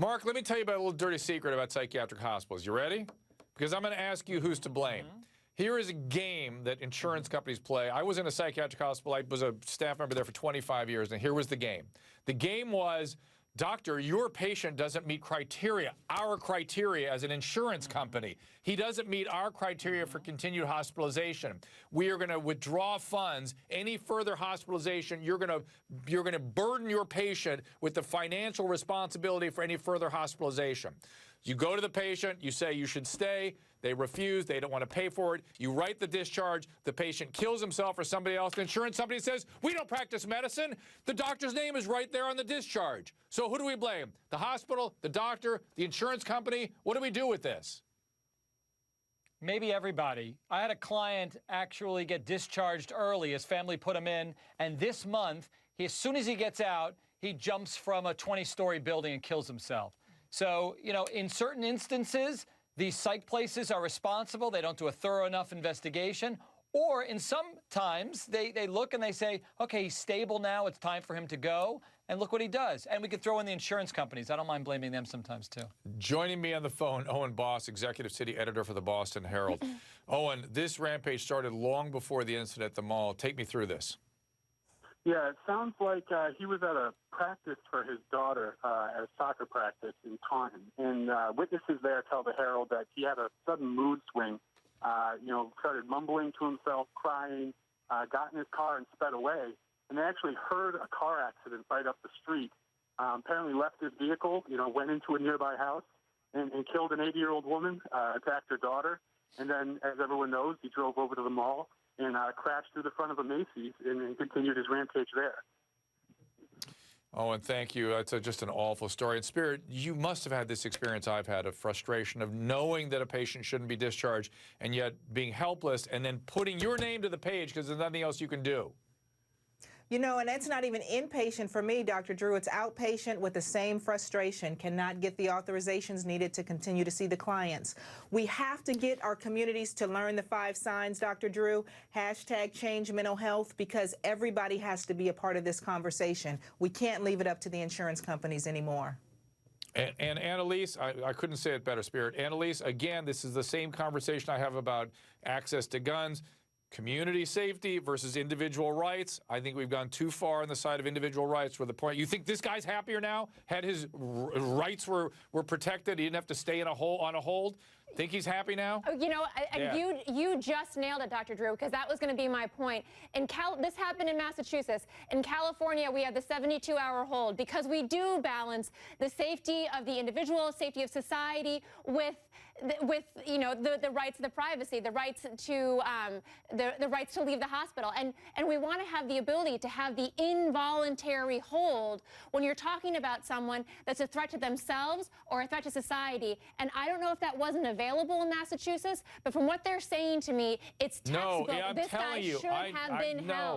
Mark, let me tell you about a little dirty secret about psychiatric hospitals. You ready? Because I'm going to ask you who's to blame. Here is a game that insurance companies play. I was in a psychiatric hospital. I was a staff member there for 25 years, and here was the game. The game was, doctor, your patient doesn't meet criteria, our criteria as an insurance company. He doesn't meet our criteria for continued hospitalization. We are going to withdraw funds. Any further hospitalization, you're going to burden your patient with the financial responsibility for any further hospitalization. You go to the patient, you say you should stay. They refuse. They don't want to pay for it. You write the discharge. The patient kills himself or somebody else. The insurance company says, we don't practice medicine. The doctor's name is right there on the discharge. So who do we blame? The hospital, the doctor, the insurance company? What do we do with this? Maybe everybody. I had a client actually get discharged early. His family put him in. And this month, as soon as he gets out, he jumps from a 20-story building and kills himself. So, you know, in certain instances, these psych places are responsible. They don't do a thorough enough investigation. Or in some times, they look and they say, okay, he's stable now. It's time for him to go. And look what he does. And we could throw in the insurance companies. I don't mind blaming them sometimes, too. Joining me on the phone, Owen Boss, Executive City Editor for the Boston Herald. Owen, this rampage started long before the incident at the mall. Take me through this. Yeah, it sounds like he was at a practice for his daughter, at a soccer practice in Taunton. And witnesses there tell the Herald that he had a sudden mood swing, started mumbling to himself, crying, got in his car and sped away. And they actually heard a car accident right up the street. Apparently left his vehicle, went into a nearby house and killed an 80-year-old woman, attacked her daughter. And then, as everyone knows, he drove over to the mall and crashed through the front of a Macy's and continued his rampage there. Owen, thank you. It's just an awful story. And Spirit, you must have had this experience I've had of frustration of knowing that a patient shouldn't be discharged and yet being helpless and then putting your name to the page because there's nothing else you can do. You know, and that's not even inpatient for me, Dr. Drew. It's outpatient with the same frustration, cannot get the authorizations needed to continue to see the clients. We have to get our communities to learn the 5 signs, Dr. Drew, #ChangeMentalHealth, because everybody has to be a part of this conversation. We can't leave it up to the insurance companies anymore. And Annalise, I couldn't say it better, Spirit. Annalise, again, this is the same conversation I have about access to guns. Community safety versus individual rights. I think we've gone too far on the side of individual rights where the point, you think this guy's happier now? Had his rights were protected, he didn't have to stay on a hold? Think he's happy now? You know, you just nailed it, Dr. Drew, because that was going to be my point. This happened in Massachusetts. In California, we have the 72-hour hold because we do balance the safety of the individual, safety of society with the rights of the privacy, the rights to the rights to leave the hospital, and we want to have the ability to have the involuntary hold when you're talking about someone that's a threat to themselves or a threat to society. And I don't know if that wasn't available in Massachusetts, but from what they're saying to me, it's textbook. No, yeah, I'm this telling guy you, should have been held.